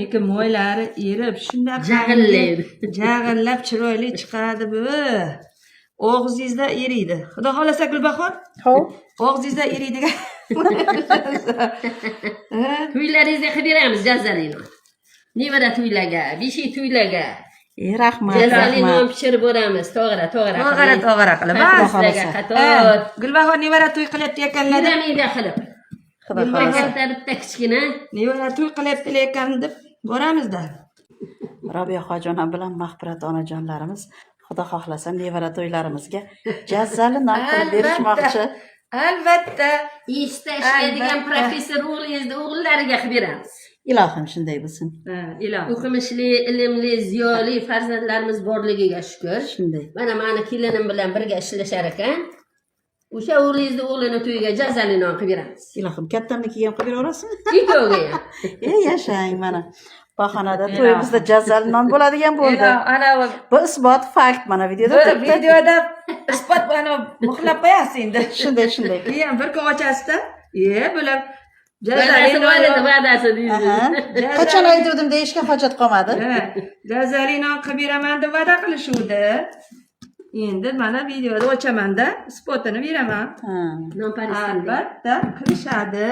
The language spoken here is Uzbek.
lekin mo'ylari erib shunday Jag'illaydi. jag'illab chiroyli chiqadi bu. Og'zingizda eriydi. Xudo xolasa Gulbahor, Xo'p. og'zingizda eriydigan. To'ylaringizga qilib beramiz jazalini. Nevara to'ylarga, beshi to'ylarga. Rahmat, Jazalini rahmat. pishirib beramiz. To'g'ra Tog'ara qilib. Sizlarga qator. Gulbahor nevara to'y qilyapti ekanlar. Piramida qilib. Xudo xolasa. Bitta kichkina. Nevara to'y qilyapti ekan deb boramizda. Robiya xojon bilan Mahfirat onajonlarimiz Xudo xohlasa nevara to'ylarimizga jazzali non qilib berishmoqchi. Albatta. Ishda ishlaydigan professor o'g'illariga qilib beramiz. Ilohim shunday bo'lsin. Ilohim. O'qimishli, ilmli, ziyoli farzandlarimiz borligiga shukr. Shunday. Mana meni kelinim bilan birga ishlashar ekan. O'sha o'g'lingizni o'g'lini to'yiga jazali non qilib beramiz. Ilohim kattamnikiga ham qilib beraverasizmi? Ikkoviga ham. Yashang mana. Bahonada to'yimizda jazzali non bo'ladigan bo'ldi. Ana Bu isbot fakt mana videoda bu turibdi. videoda isbot buni muhrlab qo'yasiz endi. Shunday. Keyin bir kun ochasizda, bular Va'dasi deysiz. Qachon aytuvdim deyishga hojat qolmadi. Jazali non qilib beraman deb va'da qilishuvdi. Endi mana videoda ochamanda isbotini beraman. Ha. Non paristan. Albatta qilishadi.